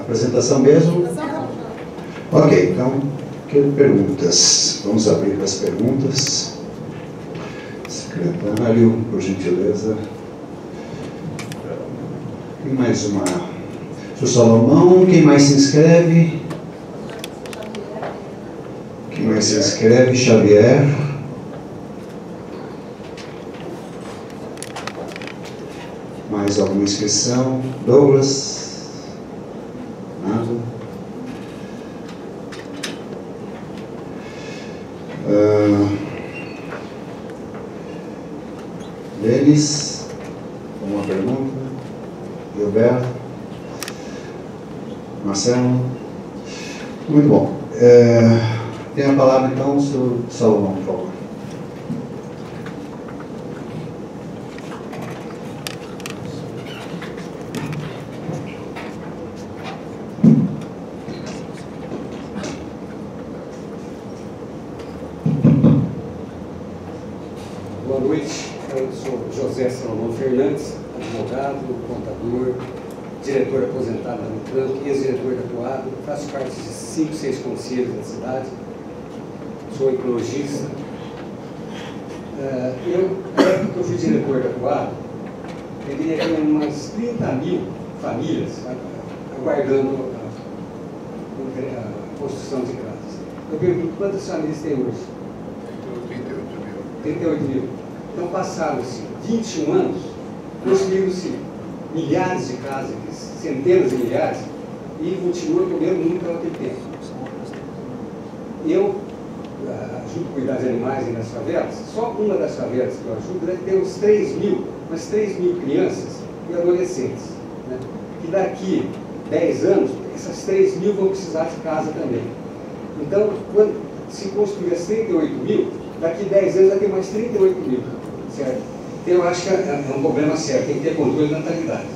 Apresentação mesmo? Ok, então, quero perguntas. Vamos abrir para as perguntas. Secretário, por gentileza. Tem mais uma. Sr. Salomão, quem mais se inscreve? Quem mais se inscreve? Xavier. Mais alguma inscrição? Douglas? Nada? Denis? Uma pergunta? Gilberto? Marcelo? Muito bom. Tem a palavra então o Sr. Salomão, por favor. Boa noite, eu sou José Salomão Fernandes, advogado, contador, diretor aposentado da Nutran, ex-diretor da Coab, faço parte de 5, 6 conselhos da cidade, sou ecologista. Na época que eu fui diretor da Coab, eu diria que umas 30 mil famílias aguardando a construção de casas. Eu pergunto, quantas famílias tem hoje? 38 mil. Então passaram-se 21 anos, construíram-se milhares de casas, centenas de milhares, e continua com o mesmo número que naquele tempo. Eu ajudo a cuidar de animais nas favelas. Só uma das favelas que eu ajudo deve ter uns 3 mil crianças e adolescentes, né? Que daqui 10 anos, essas 3 mil vão precisar de casa também. Então, quando se construir as 38 mil, daqui 10 anos vai ter mais 38 mil, certo? Então, eu acho que é um problema sério, tem que ter controle da natalidade.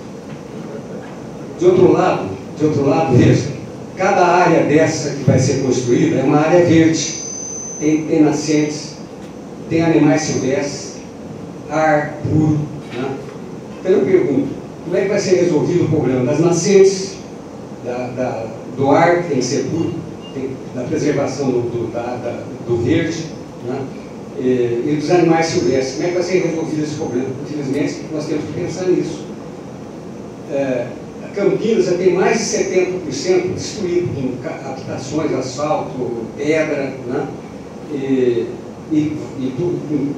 De outro lado, veja, cada área dessa que vai ser construída é uma área verde, tem nascentes, tem animais silvestres, ar puro, né? Então eu pergunto, como é que vai ser resolvido o problema das nascentes, do ar que tem que ser puro, da preservação do verde, né? E dos animais silvestres? Como é que vai ser resolvido esse problema? Infelizmente, nós temos que pensar nisso. Campinas já tem mais de 70% destruído em habitações, asfalto, pedra, né?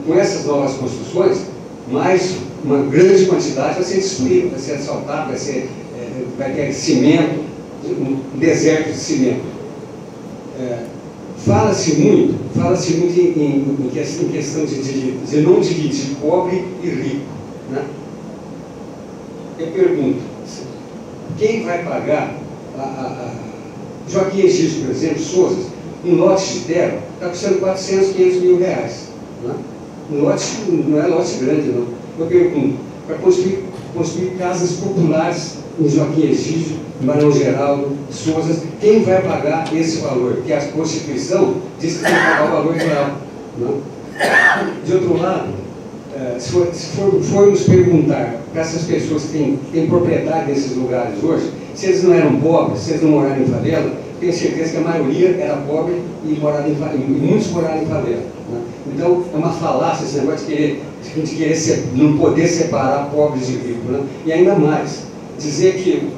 Com essas novas construções, mais uma grande quantidade vai ser destruída, vai ser asfaltado, vai ter cimento, um deserto de cimento. Fala-se muito em questão de não dividir pobre e rico, né? Eu pergunto, quem vai pagar Joaquim Egídio, por exemplo, Souza, um lote de terra está custando 400, 500 mil reais, né? Um lote, não é lote grande, não. Eu pergunto, para construir casas populares em Joaquim Egídio, em Barão Geraldo, Souza, quem vai pagar esse valor? Porque a Constituição diz que tem que pagar o valor real, né? De outro lado, se formos perguntar para essas pessoas que têm propriedade nesses lugares hoje, se eles não eram pobres, se eles não moraram em favela, tenho certeza que a maioria era pobre e muitos moraram em favela, né? Então, é uma falácia esse negócio de não poder separar pobres de ricos, né? E ainda mais, dizer que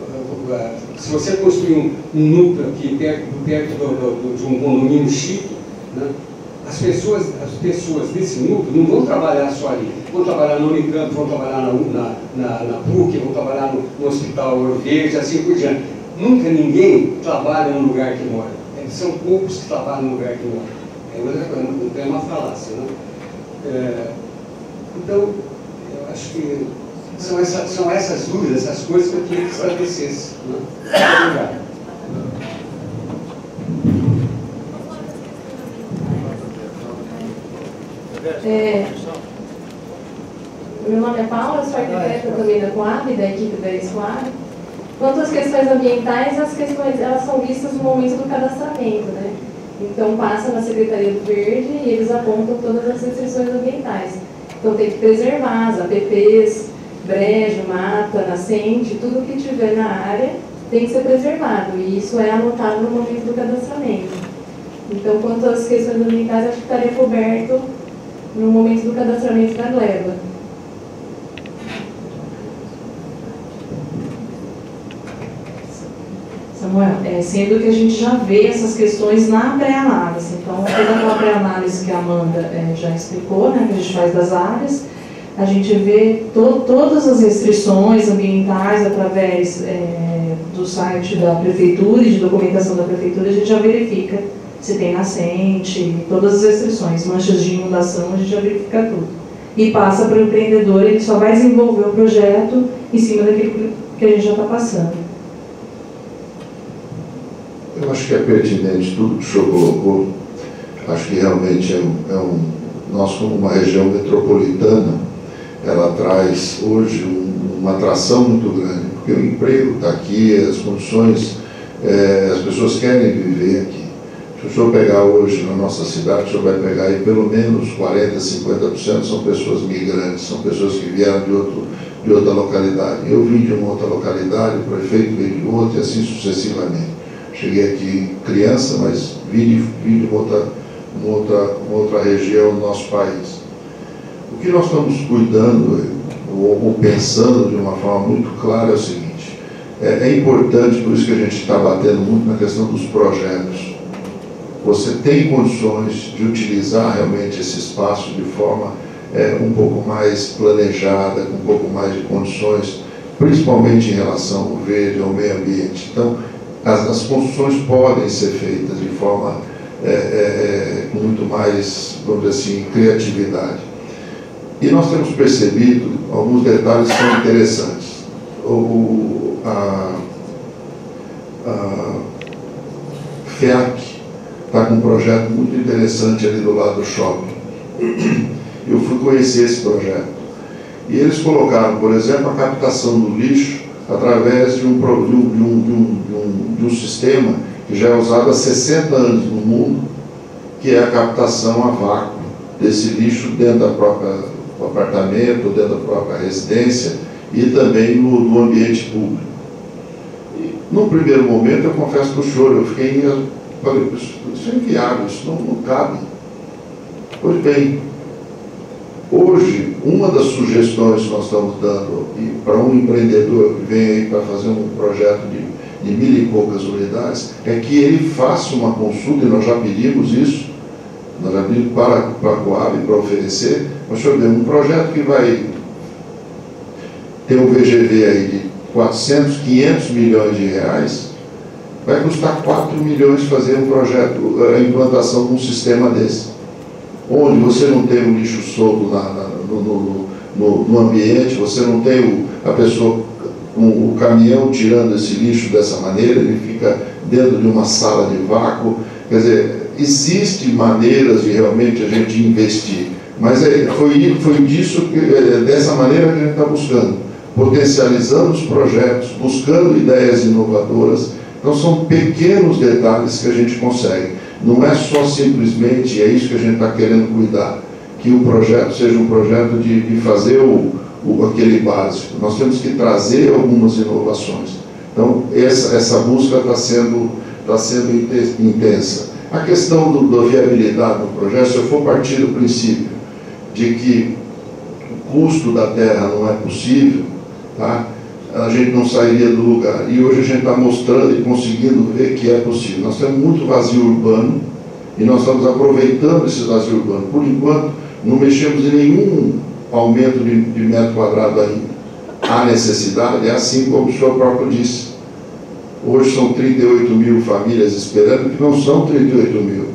se você construir um núcleo aqui perto de um condomínio chique, né? As pessoas desse núcleo não vão trabalhar só ali, vão trabalhar no Unicamp, vão trabalhar na PUC, vão trabalhar no Hospital Ouro Verde, assim por diante. Nunca ninguém trabalha no lugar que mora. São poucos que trabalham no lugar que mora. É uma falácia, né? Então, eu acho que são essas dúvidas, essas coisas que eu queria que esclarecesse, né? Obrigado. Meu nome é Paula, sou arquiteta também da Coab, da equipe da ex-Coab. Quanto às questões ambientais, as questões elas são vistas no momento do cadastramento, né? Então passa na Secretaria do Verde e eles apontam todas as restrições ambientais. Então tem que preservar as APPs, brejo, mata, nascente, tudo que tiver na área tem que ser preservado, e isso é anotado no momento do cadastramento. Então, quanto às questões ambientais, acho que estaria coberto no momento do cadastramento da gleba. Samuel, sendo que a gente já vê essas questões na pré-análise. Então, toda aquela pré-análise que a Amanda já explicou, né, que a gente faz das áreas, a gente vê todas as restrições ambientais através do site da prefeitura e de documentação da prefeitura, a gente já verifica se tem nascente, todas as restrições, manchas de inundação, a gente já verifica tudo. E passa para o empreendedor, ele só vai desenvolver o projeto em cima daquilo que a gente já está passando. Eu acho que é pertinente tudo que o senhor colocou. Acho que realmente nós, como uma região metropolitana, ela traz hoje uma atração muito grande, porque o emprego está aqui, as condições, as pessoas querem viver aqui. Se o senhor pegar hoje na nossa cidade, o senhor vai pegar aí pelo menos 40%, 50% são pessoas migrantes, são pessoas que vieram de outra localidade. Eu vim de uma outra localidade, o prefeito veio de outra e assim sucessivamente. Cheguei aqui criança, mas vim de uma outra região do nosso país. O que nós estamos cuidando ou pensando de uma forma muito clara é o seguinte: é importante, por isso que a gente está batendo muito na questão dos projetos. Você tem condições de utilizar realmente esse espaço de forma um pouco mais planejada, com um pouco mais de condições, principalmente em relação ao verde, ao meio ambiente. Então, as construções podem ser feitas de forma com muito mais, vamos dizer assim, criatividade. E nós temos percebido alguns detalhes que são interessantes. A FEAC está com um projeto muito interessante ali do lado do shopping. Eu fui conhecer esse projeto. E eles colocaram, por exemplo, a captação do lixo através de um sistema que já é usado há 60 anos no mundo, que é a captação a vácuo desse lixo dentro do apartamento, dentro da própria residência e também no ambiente público. E, num primeiro momento, eu confesso que eu falei, isso é inviável, isso não cabe. Pois bem, hoje, uma das sugestões que nós estamos dando para um empreendedor que vem aí para fazer um projeto de 1.000 e poucas unidades, é que ele faça uma consulta, e nós já pedimos isso, nós já pedimos para a Coab para oferecer, mas deixa eu ver, um projeto que vai ter um VGV aí de 400, 500 milhões de reais, vai custar 4 milhões fazer um projeto, a implantação de um sistema desse, onde você não tem o lixo solto no ambiente, você não tem a pessoa, o caminhão tirando esse lixo dessa maneira, ele fica dentro de uma sala de vácuo. Quer dizer, existem maneiras de realmente a gente investir, mas foi dessa maneira que a gente está buscando, potencializando os projetos, buscando ideias inovadoras. Então são pequenos detalhes que a gente consegue. Não é só simplesmente, é isso que a gente está querendo cuidar, que o projeto seja um projeto de fazer aquele básico. Nós temos que trazer algumas inovações. Então, essa busca está sendo intensa. A questão da viabilidade do projeto, se eu for partir do princípio de que o custo da terra não é possível, tá? A gente não sairia do lugar. E hoje a gente está mostrando e conseguindo ver que é possível. Nós temos muito vazio urbano e nós estamos aproveitando esse vazio urbano. Por enquanto, não mexemos em nenhum aumento de metro quadrado ainda. Há necessidade, é assim como o senhor próprio disse. Hoje são 38 mil famílias esperando, que não são 38 mil.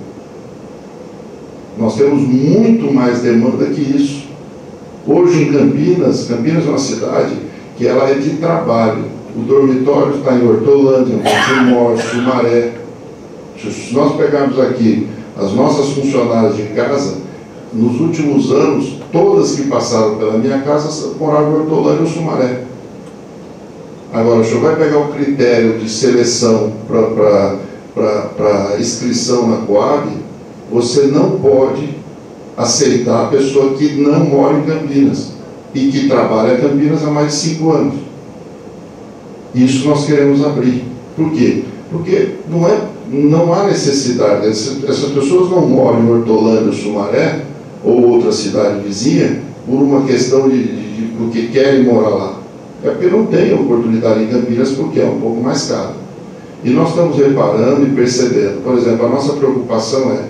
Nós temos muito mais demanda que isso. Hoje em Campinas é uma cidade que ela é de trabalho. O dormitório está em Hortolândia, em Timóteo, Sumaré. Se nós pegarmos aqui as nossas funcionárias de casa, nos últimos anos, todas que passaram pela minha casa moravam em Hortolândia ou Sumaré. Agora, o senhor vai pegar o critério de seleção para inscrição na Coab, você não pode aceitar a pessoa que não mora em Campinas e que trabalha em Campinas há mais de 5 anos. Isso nós queremos abrir. Por quê? Porque não há necessidade. Essas pessoas não moram em Hortolândia, Sumaré, ou outra cidade vizinha, por uma questão porque querem morar lá. É porque não tem oportunidade em Campinas, porque é um pouco mais caro. E nós estamos reparando e percebendo. Por exemplo, a nossa preocupação é: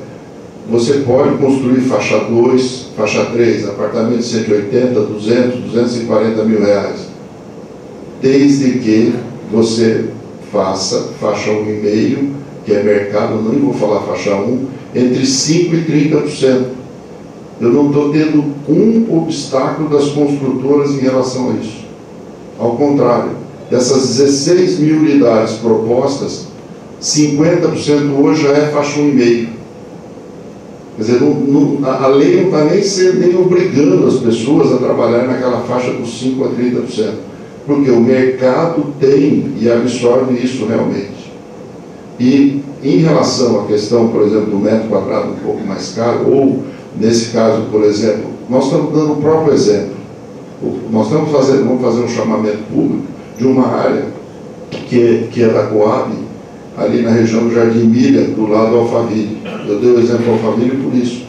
você pode construir faixa 2, faixa 3, apartamento de 180, 200, 240 mil reais, desde que você faça faixa 1,5, que é mercado, não vou falar faixa 1, entre 5% e 30%. Eu não estou tendo um obstáculo das construtoras em relação a isso. Ao contrário, dessas 16 mil unidades propostas, 50% hoje já é faixa 1,5. Quer dizer, a lei não está nem obrigando as pessoas a trabalhar naquela faixa dos 5% a 30%, porque o mercado tem e absorve isso realmente. E em relação à questão, por exemplo, do metro quadrado um pouco mais caro, ou nesse caso, por exemplo, nós estamos dando o próprio exemplo. Nós vamos fazer um chamamento público de uma área que é da Coab, ali na região do Jardim Milha, do lado do Alphaville. Eu dei o exemplo do Alphaville por isso.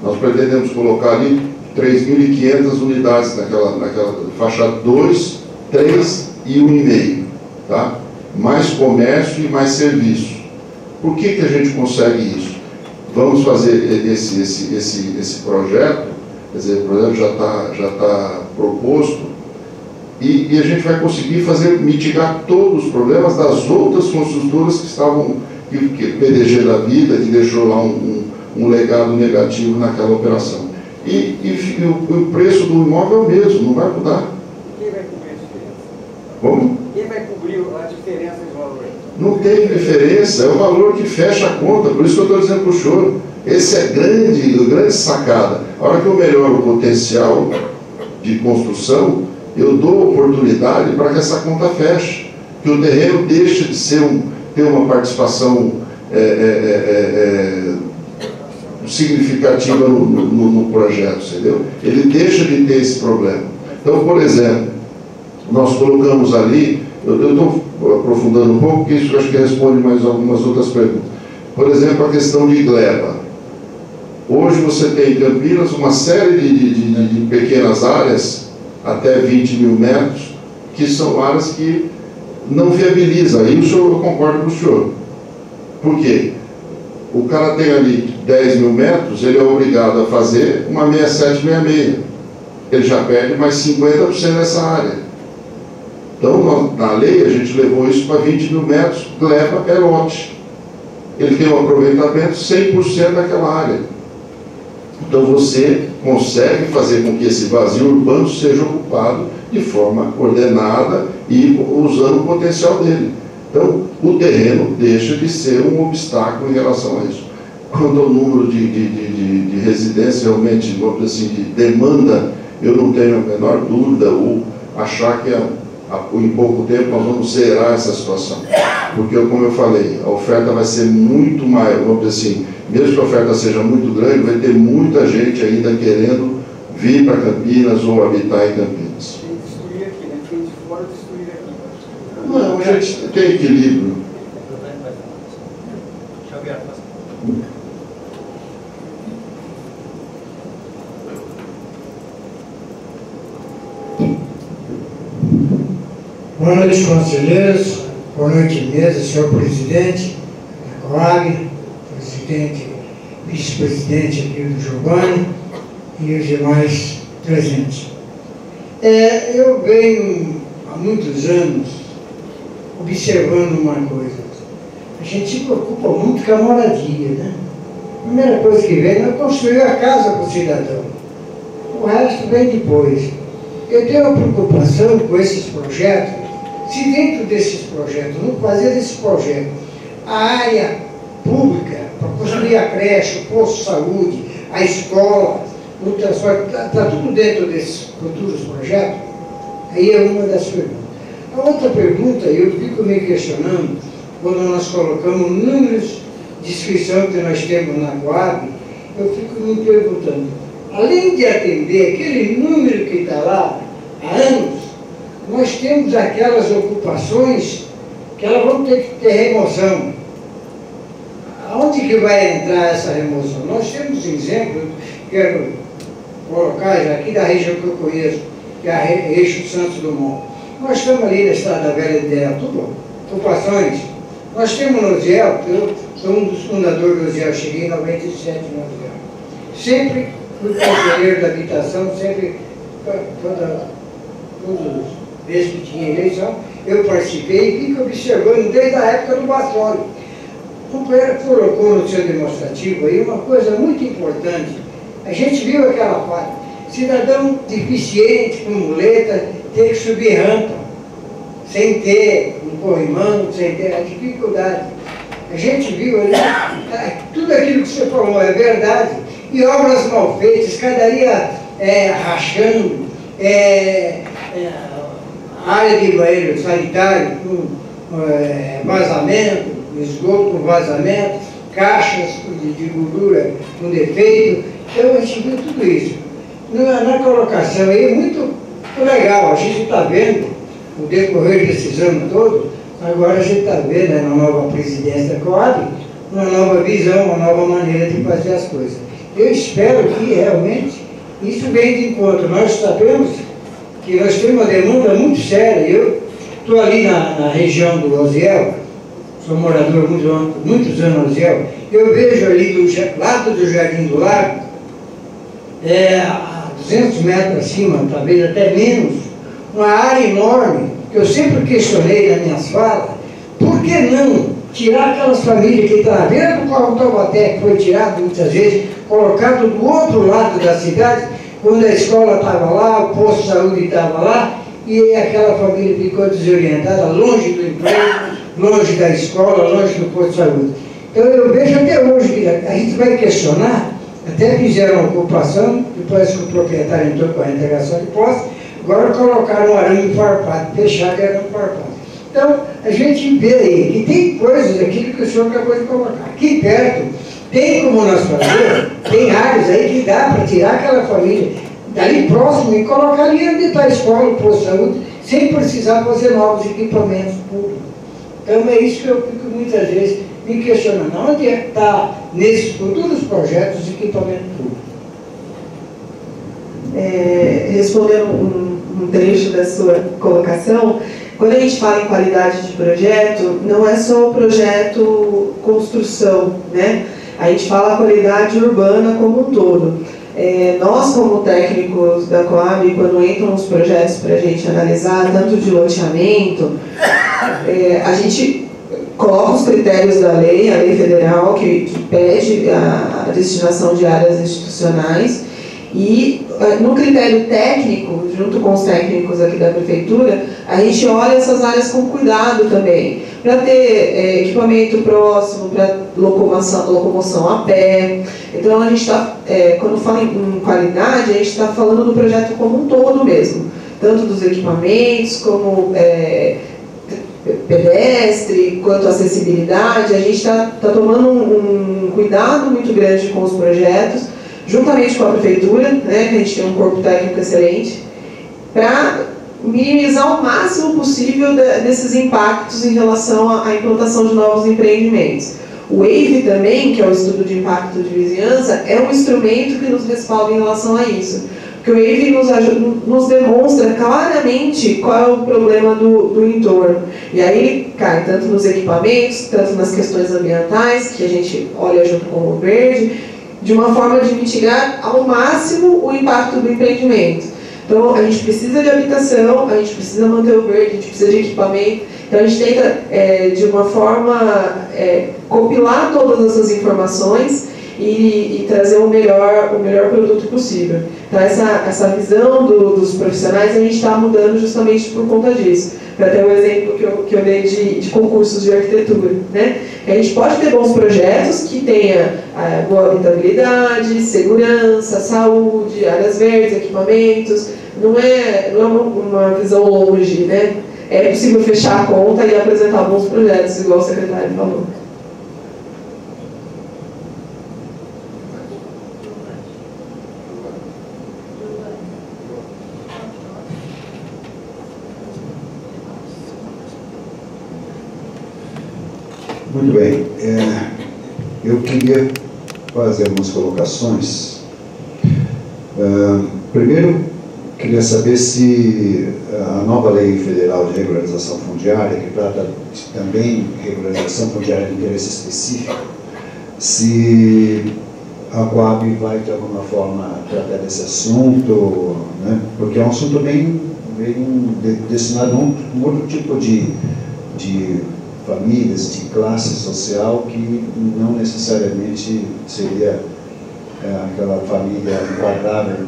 Nós pretendemos colocar ali 3.500 unidades naquela faixa 2, 3 e 1,5, tá? Mais comércio e mais serviço. Por que a gente consegue isso? Vamos fazer esse projeto, quer dizer, o projeto já está proposto, e a gente vai conseguir mitigar todos os problemas das outras construtoras que PDG da vida, que deixou lá um legado negativo naquela operação. E o preço do imóvel é o mesmo, não vai mudar. Quem vai cobrir a diferença? Como? Quem vai cobrir a diferença de valor? Não tem diferença, é o valor que fecha a conta, por isso que eu estou dizendo para o senhor. Esse é grande sacada. A hora que eu melhoro o potencial de construção, eu dou oportunidade para que essa conta feche, que o terreno deixe de ter uma participação significativa no projeto, entendeu? Ele deixa de ter esse problema. Então, por exemplo, nós colocamos ali, eu estou aprofundando um pouco, porque isso eu acho que responde mais algumas outras perguntas. Por exemplo, a questão de gleba. Hoje você tem em Campinas uma série de pequenas áreas, até 20 mil metros, que são áreas que não viabilizam. Aí eu concordo com o senhor. Por quê? O cara tem ali 10 mil metros, ele é obrigado a fazer uma 6766. Ele já perde mais 50% dessa área. Então, na lei, a gente levou isso para 20 mil metros, leva é lote. Ele tem um aproveitamento 100% daquela área. Então, você consegue fazer com que esse vazio urbano seja ocupado de forma ordenada e usando o potencial dele. Então, o terreno deixa de ser um obstáculo em relação a isso. Quanto ao número de residências, realmente, vamos dizer assim, de demanda, eu não tenho a menor dúvida ou achar que em pouco tempo nós vamos zerar essa situação. Porque, como eu falei, a oferta vai ser muito maior, vamos dizer assim, mesmo que a oferta seja muito grande, vai ter muita gente ainda querendo vir para Campinas ou habitar em Campinas. Tem que destruir aqui, né? Tem de fora destruir aqui. Não, a gente tem equilíbrio. Boa noite, conselheiros. Boa noite, mesa, senhor presidente da Coab, presidente, vice-presidente aqui do Giovanni e os demais presentes. Eu venho há muitos anos observando uma coisa. A gente se preocupa muito com a moradia, né? A primeira coisa que vem é construir a casa para o cidadão. O resto vem depois. Eu tenho uma preocupação com esses projetos. Se dentro desses projetos, não fazer esse projeto, a área pública, para construir a creche, o posto de saúde, a escola, o transporte, está tudo dentro desses futuros projetos, aí é uma das perguntas. A outra pergunta, eu fico me questionando, quando nós colocamos números de inscrição que nós temos na Coab, eu fico me perguntando, além de atender aquele número que está lá há anos, nós temos aquelas ocupações que elas vão ter que ter remoção. Aonde que vai entrar essa remoção? Nós temos exemplos, quero colocar já aqui da região que eu conheço, que é a Eixo Santos Dumont. Nós estamos ali na Estrada Velha de Deatuba, ocupações. Nós temos no Osiel, eu sou um dos fundadores do Osiel, cheguei em 97 no Osiel. Sempre fui conselheiro da habitação, sempre, todas as vezes que tinha eleição, eu participei e fico observando desde a época do Bastoli. O companheiro colocou no seu demonstrativo aí uma coisa muito importante. A gente viu aquela parte. Cidadão deficiente, com muleta, ter que subir rampa, sem ter um corrimão, sem ter a dificuldade. A gente viu ali, tudo aquilo que você falou é verdade. E obras mal feitas, escadaria rachando, área de banheiro sanitário com vazamento, esgoto com vazamento, caixas de gordura com defeito. Então a gente viu tudo isso. Na colocação aí é muito legal, a gente está vendo o decorrer desses anos todos, agora a gente está vendo na nova presidência da Coab uma nova visão, uma nova maneira de fazer as coisas. Eu espero que realmente isso venha de encontro. Nós sabemos que nós temos uma demanda muito séria. Eu estou ali na região do Osiel, sou morador muitos anos no Osiel, eu vejo ali do lado do Jardim do Lago, a 200 metros acima, talvez até menos, uma área enorme, que eu sempre questionei nas minhas falas, por que não tirar aquelas famílias que estão à beira do Córrego Taubaté, que foi tirado muitas vezes, colocado do outro lado da cidade, quando a escola estava lá, o posto de saúde estava lá, e aquela família ficou desorientada, longe do emprego, longe da escola, longe do posto de saúde. Então eu vejo até hoje que a gente vai questionar, até fizeram uma ocupação, depois que o proprietário entrou com a integração de posse, agora colocaram um arame farpado, fecharam e arame farpado. Então, a gente vê aí que tem coisas, aquilo que o senhor acabou de colocar. Aqui perto, tem como nós fazer, tem áreas aí que dá para tirar aquela família dali próximo e colocar ali onde está a escola, o posto de saúde, sem precisar fazer novos equipamentos públicos. Então, é isso que eu fico muitas vezes me questionando. Onde é que está, nesses futuros projetos, os equipamentos públicos? Respondendo um trecho da sua colocação, quando a gente fala em qualidade de projeto, não é só o projeto construção, né? A gente fala a qualidade urbana como um todo. Nós, como técnicos da Coab, quando entram os projetos para a gente analisar, tanto de loteamento, a gente coloca os critérios da lei, a lei federal, que pede a destinação de áreas institucionais, e no critério técnico, junto com os técnicos aqui da prefeitura, a gente olha essas áreas com cuidado também, para ter equipamento próximo, para locomoção a pé. Então a gente está, quando fala em qualidade, a gente está falando do projeto como um todo mesmo, tanto dos equipamentos como pedestre, quanto acessibilidade. A gente está tomando um cuidado muito grande com os projetos, juntamente com a prefeitura, né, que a gente tem um corpo técnico excelente, para minimizar o máximo possível desses impactos em relação à implantação de novos empreendimentos. O WAVE também, que é o Estudo de Impacto de Vizinhança, é um instrumento que nos respalda em relação a isso. Porque o WAVE nos demonstra claramente qual é o problema do entorno. E aí ele cai tanto nos equipamentos, tanto nas questões ambientais, que a gente olha junto com o verde, de uma forma de mitigar ao máximo o impacto do empreendimento. Então, a gente precisa de habitação, a gente precisa manter o verde, a gente precisa de equipamento. Então, a gente tenta, de uma forma, compilar todas essas informações e trazer o melhor produto possível. Então, essa visão dos profissionais, a gente está mudando justamente por conta disso. Para ter o exemplo que eu dei de concursos de arquitetura, né? A gente pode ter bons projetos que tenha boa habitabilidade, segurança, saúde, áreas verdes, equipamentos. Não é uma visão longe, né? É possível fechar a conta e apresentar bons projetos, igual o secretário falou. Muito bem. Eu queria fazer algumas colocações. Primeiro, queria saber se a nova lei federal de regularização fundiária, que trata também de regularização fundiária de interesse específico, se a Coab vai, de alguma forma, tratar desse assunto, né? Porque é um assunto bem destinado a um outro tipo de famílias, de classe social, que não necessariamente seria aquela família enquadrável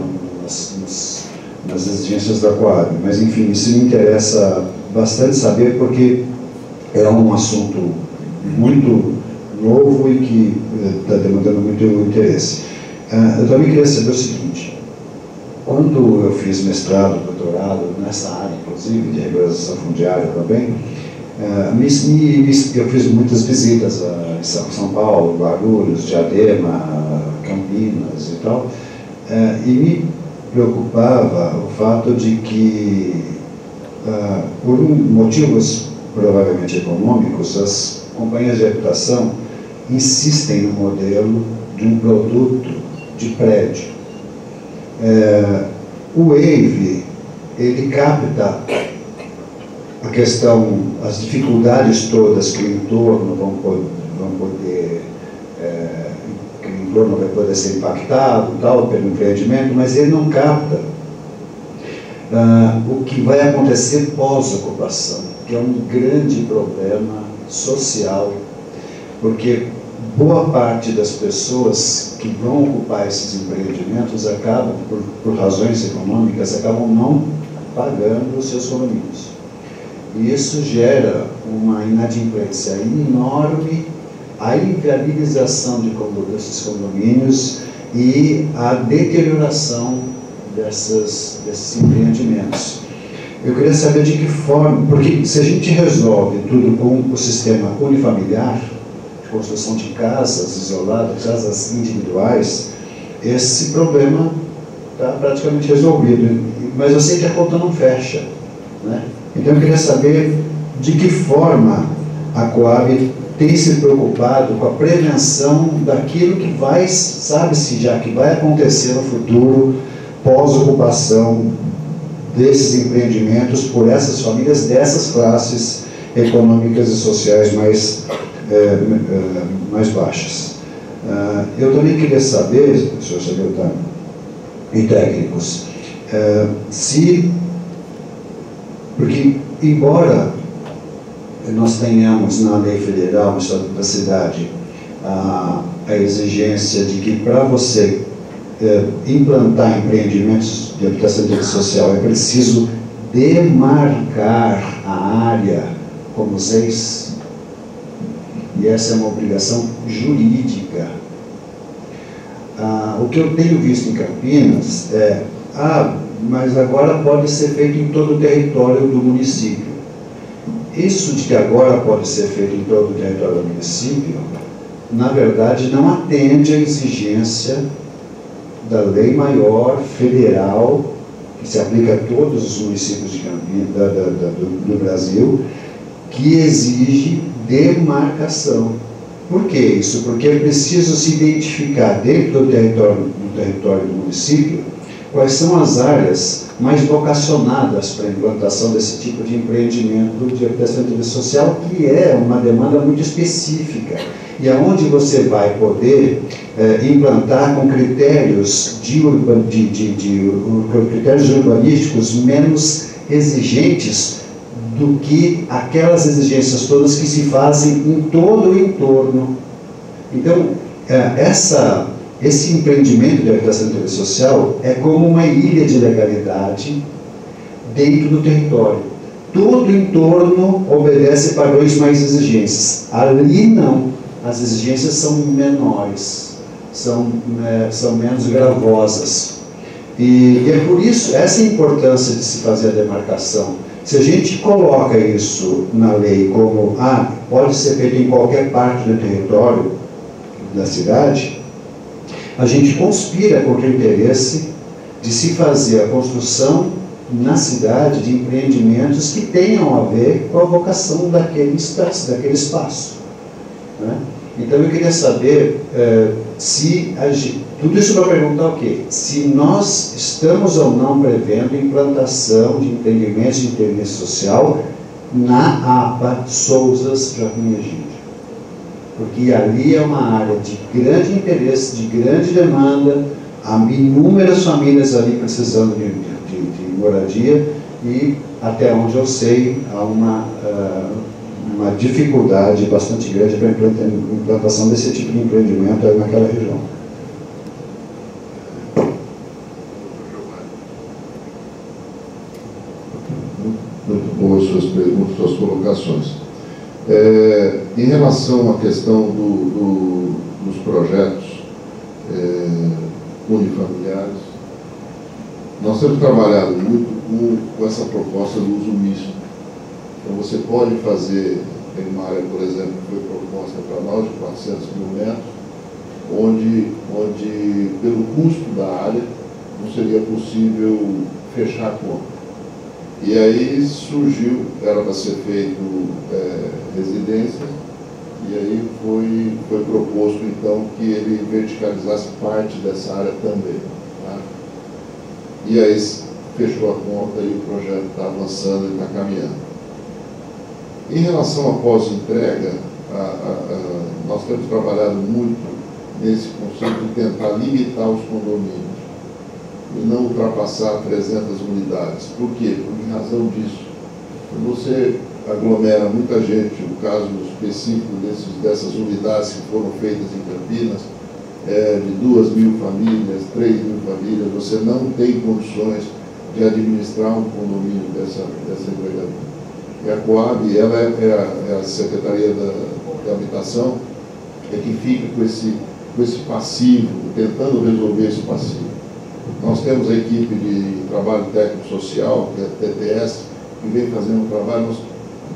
nas exigências da Coab. Mas, enfim, isso me interessa bastante saber, porque é um assunto muito novo e que está demandando muito interesse. Eu também queria saber o seguinte: quando eu fiz mestrado, doutorado nessa área, inclusive, de regularização fundiária também, eu fiz muitas visitas em São Paulo, Guarulhos, Diadema, Campinas e tal, e me preocupava o fato de que, por motivos provavelmente econômicos, as companhias de habitação insistem no modelo de um produto de prédio. O WAVE, ele capta a questão, as dificuldades todas que o entorno que o entorno vai poder ser impactado tal, pelo empreendimento, mas ele não capta o que vai acontecer pós-ocupação, que é um grande problema social, porque boa parte das pessoas que vão ocupar esses empreendimentos acabam, por razões econômicas, acabam não pagando os seus condomínios. E isso gera uma inadimplência enorme, a inviabilização desses condomínios e a deterioração desses empreendimentos. Eu queria saber de que forma, porque se a gente resolve tudo com o sistema unifamiliar, de construção de casas isoladas, casas individuais, esse problema está praticamente resolvido. Mas eu sei que a conta não fecha, né? Então eu queria saber de que forma a Coab tem se preocupado com a prevenção daquilo que vai, sabe-se já, que vai acontecer no futuro, pós-ocupação desses empreendimentos por essas famílias, dessas classes econômicas e sociais mais baixas. Eu também queria saber, senhor secretário e técnicos, porque embora nós tenhamos na lei federal, no Estatuto da Cidade, a exigência de que para você implantar empreendimentos de habitação de interesse social é preciso demarcar a área como ZEIS, e essa é uma obrigação jurídica. O que eu tenho visto em Campinas mas agora pode ser feito em todo o território do município. Isso de que agora pode ser feito em todo o território do município, na verdade, não atende à exigência da lei maior federal, que se aplica a todos os municípios de Campinas, do Brasil, que exige demarcação. Por que isso? Porque é preciso se identificar dentro do território do município quais são as áreas mais vocacionadas para a implantação desse tipo de empreendimento de habitação de interesse social, que é uma demanda muito específica, e aonde você vai poder implantar com critérios critérios urbanísticos menos exigentes do que aquelas exigências todas que se fazem em todo o entorno. Então, esse empreendimento de habitação de interesse social é como uma ilha de legalidade dentro do território. Todo o entorno obedece padrões mais exigentes. Ali não. As exigências são menores, são menos gravosas. E é por isso, essa é a importância de se fazer a demarcação. Se a gente coloca isso na lei como, pode ser feito em qualquer parte do território da cidade, a gente conspira contra o interesse de se fazer a construção na cidade de empreendimentos que tenham a ver com a vocação daquele espaço. né? Então eu queria saber se tudo isso para perguntar o quê? Se nós estamos ou não prevendo implantação de empreendimentos de interesse social na APA Souzas Joaquim Egídio. Porque ali é uma área de grande interesse, de grande demanda, há inúmeras famílias ali precisando de moradia e, até onde eu sei, há uma dificuldade bastante grande para a implantação desse tipo de empreendimento aí naquela região. Muito boas suas perguntas, suas colocações. Em relação à questão dos projetos unifamiliares, nós temos trabalhado muito com essa proposta do uso misto. Então você pode fazer, tem uma área, por exemplo, que foi proposta para nós, de 400 mil metros, onde pelo custo da área não seria possível fechar a conta. E aí surgiu, era para ser feito residência, e aí foi proposto então que ele verticalizasse parte dessa área também. Tá? E aí fechou a conta e o projeto está avançando e está caminhando. Em relação à pós-entrega, nós temos trabalhado muito nesse conceito de tentar limitar os condomínios e não ultrapassar 300 unidades. Por quê? Por razão disso. Quando você aglomera muita gente, o caso específico dessas unidades que foram feitas em Campinas, de 2.000 famílias, 3.000 famílias, você não tem condições de administrar um condomínio dessa envergadura. E a Coab, ela é a Secretaria da Habitação, é que fica com esse passivo, tentando resolver esse passivo. Nós temos a equipe de trabalho técnico-social, que é a TTS, que vem fazendo um trabalho. Nós,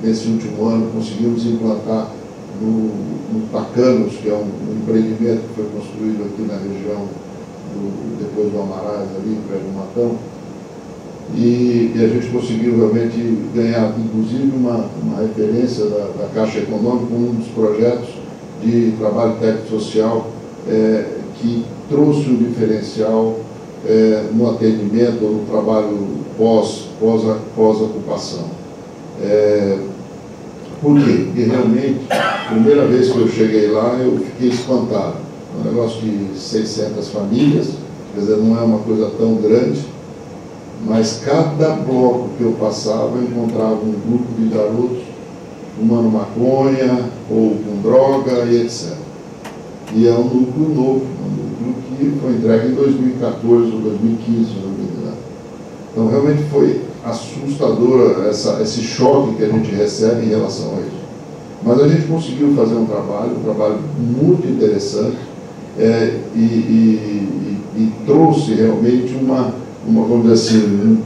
nesse último ano, conseguimos implantar no Tacanos, que é um empreendimento que foi construído aqui na região, depois do Amarais, ali, perto do Matão, e a gente conseguiu realmente ganhar, inclusive, uma referência da Caixa Econômica como um dos projetos de trabalho técnico-social que trouxe um diferencial no atendimento ou no trabalho pós-ocupação. Por quê? Porque realmente, a primeira vez que eu cheguei lá, eu fiquei espantado. Um negócio de 600 famílias, quer dizer, não é uma coisa tão grande, mas cada bloco que eu passava, eu encontrava um grupo de garotos fumando maconha ou com droga e etc. E é um núcleo novo, um núcleo que foi entregue em 2014 ou 2015, se não me engano. Então, realmente foi assustadora esse choque que a gente recebe em relação a isso. Mas a gente conseguiu fazer um trabalho muito interessante e trouxe realmente vamos dizer assim,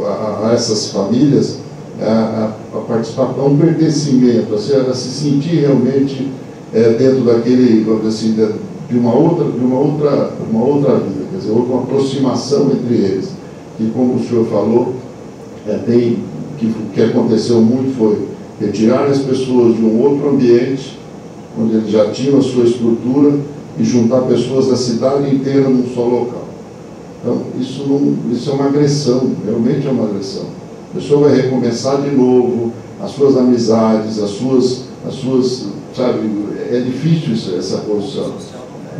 a essas famílias a participação, um pertencimento, a se sentir realmente dentro daquele, vamos dizer assim, de uma outra vida, quer dizer, uma aproximação entre eles. E como o senhor falou, que aconteceu muito foi retirar as pessoas de um outro ambiente, onde eles já tinham a sua estrutura, e juntar pessoas da cidade inteira num só local. Então, isso é uma agressão, realmente é uma agressão. A pessoa vai recomeçar de novo, as suas amizades, as suas sabe, é difícil essa posição.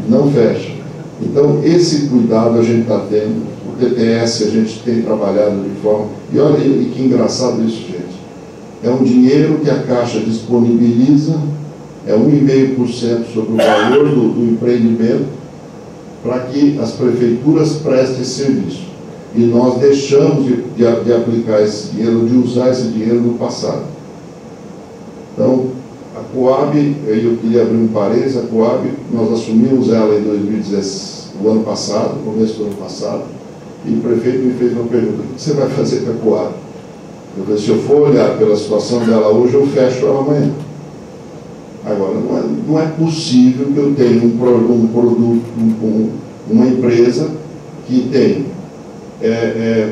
Não fecha. Então, esse cuidado a gente está tendo. O TTS a gente tem trabalhado de forma... E olha que engraçado isso, gente. É um dinheiro que a Caixa disponibiliza, é 1,5% sobre o valor do empreendimento, para que as prefeituras prestem serviço. E nós deixamos de aplicar esse dinheiro, de usar esse dinheiro no passado. Então, a Coab, eu queria abrir um parênteses, a Coab, nós assumimos ela em 2016, o ano passado, no começo do ano passado, e o prefeito me fez uma pergunta: o que você vai fazer com a Coab? Eu falei: se eu for olhar pela situação dela hoje, eu fecho ela amanhã. Agora, não é possível que eu tenha um produto, uma empresa que tem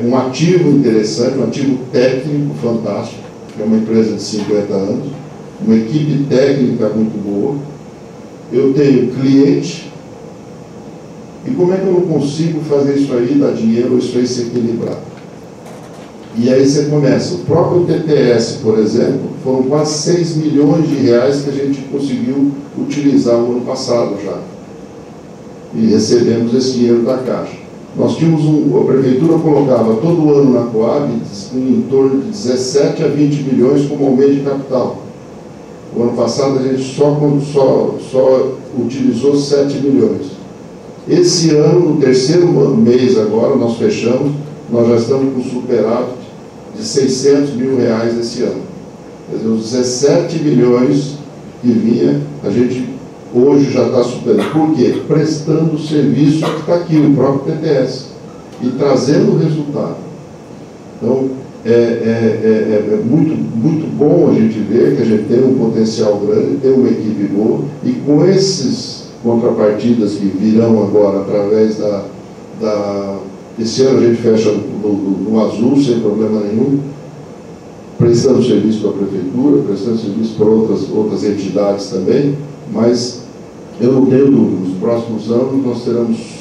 um ativo interessante, um ativo técnico fantástico, que é uma empresa de 50 anos, uma equipe técnica muito boa, eu tenho cliente, e como é que eu não consigo fazer isso aí, dar dinheiro, isso aí se equilibrar? E aí você começa, o próprio TTS, por exemplo, foram quase 6 milhões de reais que a gente conseguiu utilizar no ano passado já. E recebemos esse dinheiro da Caixa. Nós tínhamos a Prefeitura colocava todo ano na Coab em torno de 17 a 20 milhões como aumento de capital. O ano passado a gente só utilizou 7 milhões. Esse ano, no terceiro mês agora, nós fechamos, nós já estamos com superávit de 600 mil reais esse ano. Quer dizer, os 17 milhões que vinha, a gente hoje já está superando. Por quê? Prestando o serviço que está aqui, o próprio TTS, e trazendo o resultado. Então, é muito bom a gente ver que a gente tem um potencial grande, tem uma equipe boa, e com esses contrapartidas que virão agora através esse ano a gente fecha no azul, sem problema nenhum, prestando serviço para a Prefeitura, prestando serviço para outras entidades também, mas eu não tenho dúvida, nos próximos anos nós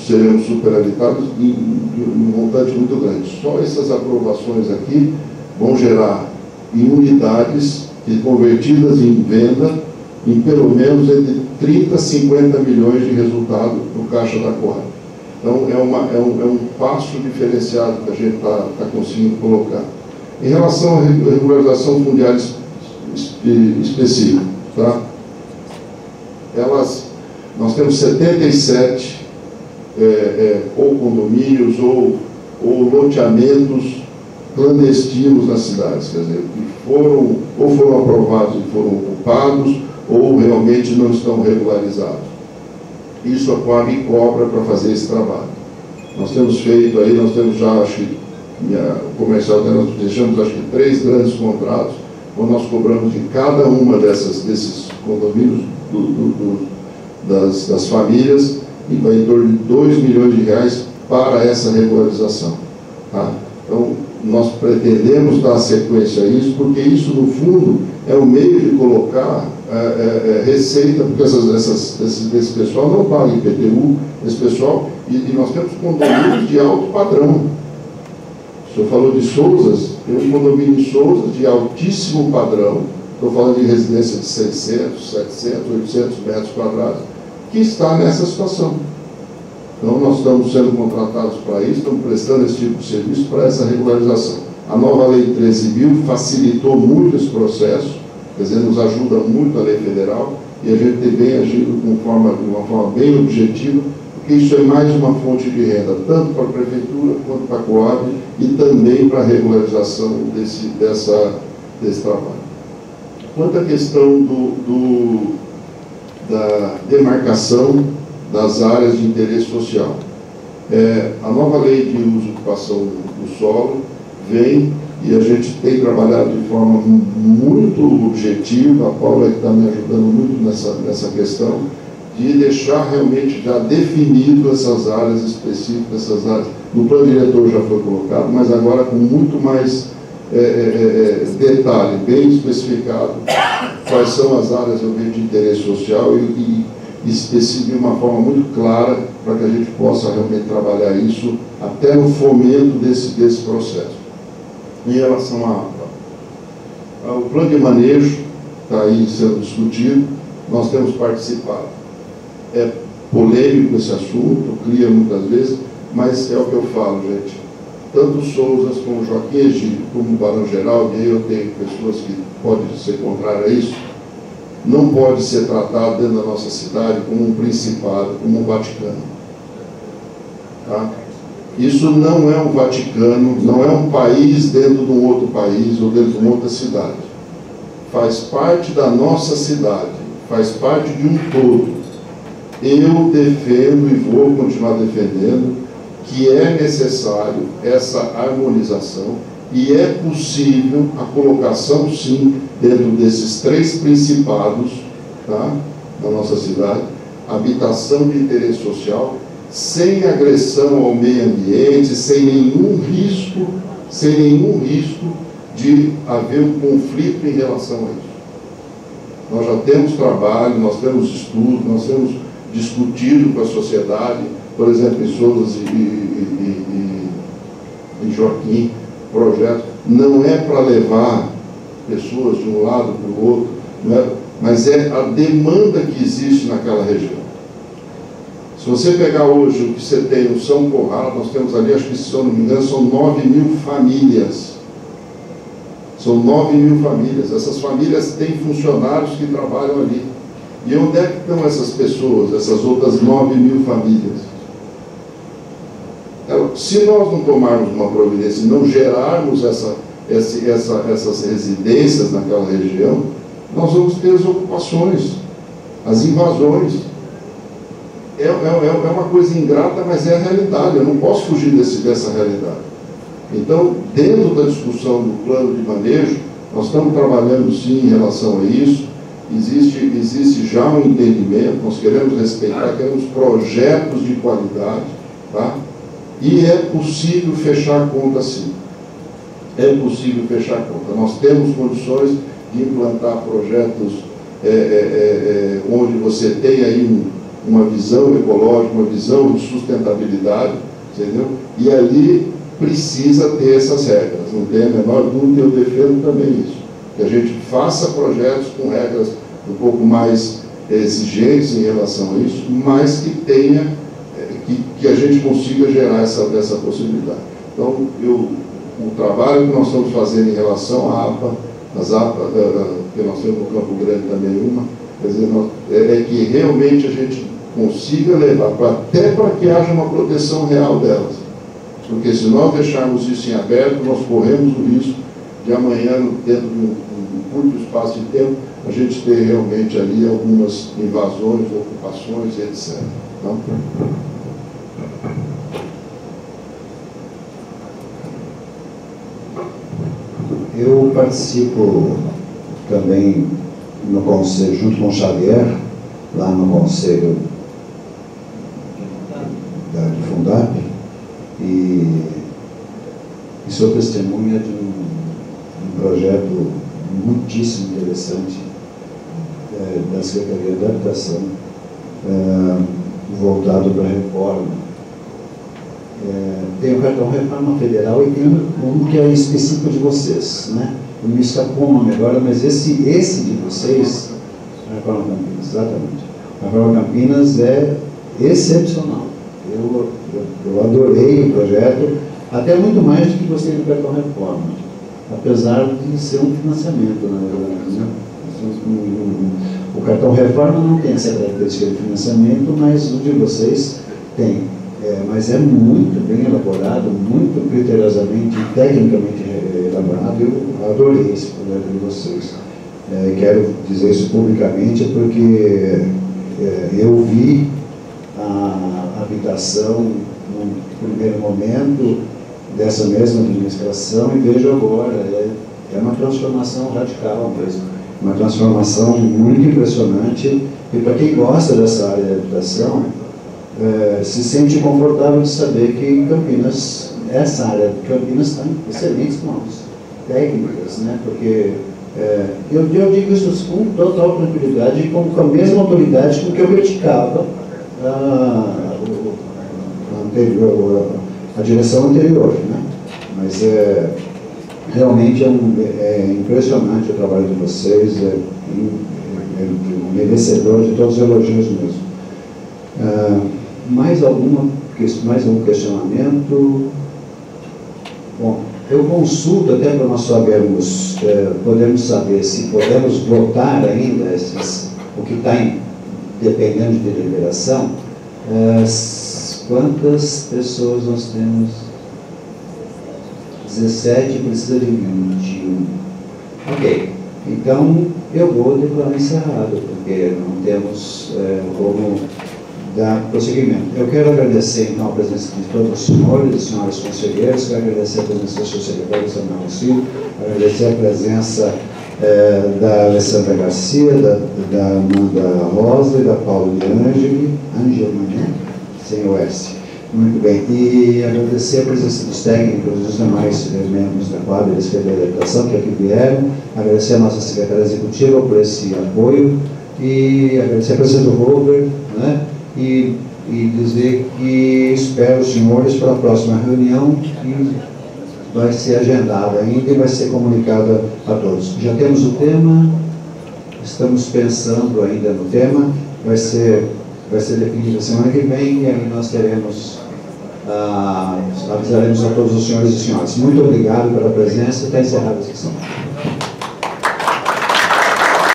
seremos superavitados em um montante muito grande. Só essas aprovações aqui vão gerar em unidades que, convertidas em venda, em pelo menos entre 30 a 50 milhões de resultado no caixa da Coab. Então, é um passo diferenciado que a gente está conseguindo colocar. Em relação à regularização fundiária específica, tá? Nós temos 77 ou condomínios ou loteamentos clandestinos nas cidades, quer dizer, que foram aprovados e foram ocupados, ou realmente não estão regularizados. Isso a Coab cobra para fazer esse trabalho. Nós temos feito aí, nós temos já, acho que, o comercial, nós deixamos, acho que, 3 grandes contratos, onde nós cobramos de cada uma desses condomínios das famílias, e vai em torno de 2 milhões de reais para essa regularização. Tá? Então, nós pretendemos dar sequência a isso, porque isso, no fundo, é um meio de colocar receita, porque esse pessoal não paga IPTU, esse pessoal, e nós temos condomínios de alto padrão. O senhor falou de Souzas, tem um condomínio em Souzas de altíssimo padrão, estou falando de residência de 600, 700, 800 metros quadrados, que está nessa situação. Então, nós estamos sendo contratados para isso, estamos prestando esse tipo de serviço para essa regularização. A nova Lei 13.000 facilitou muito esse processo, quer dizer, nos ajuda muito a lei federal, e a gente tem bem agido de uma forma bem objetiva, porque isso é mais uma fonte de renda, tanto para a Prefeitura quanto para a Coab, e também para a regularização desse trabalho. Quanto à questão da demarcação das áreas de interesse social, a nova lei de uso e ocupação do solo vem, e a gente tem trabalhado de forma muito objetiva, a Paula é que está me ajudando muito nessa questão, de deixar realmente já definido essas áreas específicas, essas áreas, no plano diretor já foi colocado, mas agora com muito mais detalhe, bem especificado, quais são as áreas realmente de interesse social e especificar de uma forma muito clara para que a gente possa realmente trabalhar isso até no fomento desse processo. Em relação ao plano de manejo, está aí sendo discutido, nós temos participado. É polêmico esse assunto, cria muitas vezes, mas é o que eu falo, gente. Tanto Souzas como Joaquim Egídio, como o Barão Geraldo, e aí eu tenho pessoas que podem ser contrárias a isso, não pode ser tratado dentro da nossa cidade como um principado, como um Vaticano. Tá? Isso não é um Vaticano, não é um país dentro de um outro país ou dentro de uma outra cidade. Faz parte da nossa cidade, faz parte de um todo. Eu defendo e vou continuar defendendo que é necessário essa harmonização e é possível a colocação, sim, dentro desses 3 principados, tá, da nossa cidade, habitação de interesse social, sem agressão ao meio ambiente, sem nenhum risco de haver um conflito em relação a isso. Nós já temos trabalho, nós temos estudo, nós temos discutido com a sociedade, por exemplo, em Souza e Joaquim, projetos. Não é para levar pessoas de um lado para o outro, mas é a demanda que existe naquela região. Se você pegar hoje o que você tem no São Conrado, nós temos ali, acho que se eu não me engano, são 9.000 famílias. São 9.000 famílias. Essas famílias têm funcionários que trabalham ali. E onde é que estão essas pessoas, essas outras 9.000 famílias? Então, se nós não tomarmos uma providência e não gerarmos essas residências naquela região, nós vamos ter as ocupações, as invasões. É uma coisa ingrata, mas é a realidade. Eu não posso fugir dessa realidade. Então, dentro da discussão do plano de manejo, nós estamos trabalhando sim em relação a isso. Existe já um entendimento, nós queremos respeitar, queremos projetos de qualidade, tá? E é possível fechar a conta sim. É possível fechar a conta. Nós temos condições de implantar projetos onde você tem aí uma visão ecológica, uma visão de sustentabilidade, entendeu? E ali precisa ter essas regras, não tem a menor dúvida, eu defendo também isso. Que a gente faça projetos com regras um pouco mais exigentes em relação a isso, mas que tenha, que a gente consiga gerar essa possibilidade. Então, o trabalho que nós estamos fazendo em relação à APA, as APA, que nós temos no Campo Grande também uma, quer dizer, é que realmente a gente consiga levar, até para que haja uma proteção real delas. Porque se nós deixarmos isso em aberto, nós corremos o risco de amanhã, dentro de um curto espaço de tempo, a gente ter realmente ali algumas invasões, ocupações, etc. Então, eu participo também no conselho, junto com o Xavier, lá no conselho de Fundap, e sou testemunha de um projeto muitíssimo interessante da Secretaria de Habitação, voltado para a reforma. Tem o cartão Reforma Federal e tem um que é específico de vocês, né? Não me escapou o nome agora, mas esse de vocês, a Reforma Campinas, exatamente. A Reforma Campinas é excepcional. Eu adorei o projeto, até muito mais do que gostei do cartão Reforma, apesar de ser um financiamento, na verdade, né? O cartão Reforma não tem essa característica de financiamento, mas o de vocês tem. Mas é muito bem elaborado, muito criteriosamente, tecnicamente elaborado. Eu adorei esse projeto de vocês. Quero dizer isso publicamente porque eu vi a habitação no primeiro momento dessa mesma administração e vejo agora, é uma transformação radical mesmo, uma transformação muito impressionante, e para quem gosta dessa área de habitação, se sente confortável de saber que Campinas, essa área de Campinas está em excelentes mãos técnicas, né? Porque eu digo isso com total tranquilidade e com a mesma autoridade com que eu criticava a direção anterior, né? Mas realmente é impressionante o trabalho de vocês, merecedor de todos os elogios mesmo. Mais algum questionamento? Bom, eu consulto até para nós sabermos, podemos saber se podemos votar ainda o que está dependendo de deliberação. Quantas pessoas nós temos? 17, precisa de 21. Ok, então eu vou declarar encerrado, porque não temos como dar prosseguimento. Eu quero agradecer então a presença de todos os senhores e senhoras conselheiros, quero agradecer a presença do seu secretário Samuel Silva, agradecer a presença da Alessandra Garcia, da Amanda Rosa e da Paula Angeli, né? Sem o S. Muito bem. E agradecer a presença dos técnicos e dos demais membros da Coab, da Secretaria da Habitação, que aqui vieram. Agradecer a nossa secretária executiva por esse apoio. E agradecer a presença do Robert, né? E dizer que espero os senhores para a próxima reunião, que vai ser agendada ainda e vai ser comunicada a todos. Já temos o tema, estamos pensando ainda no tema, vai ser definido a semana que vem, e aí nós teremos, avisaremos a todos os senhores e senhoras. Muito obrigado pela presença, está encerrada a sessão.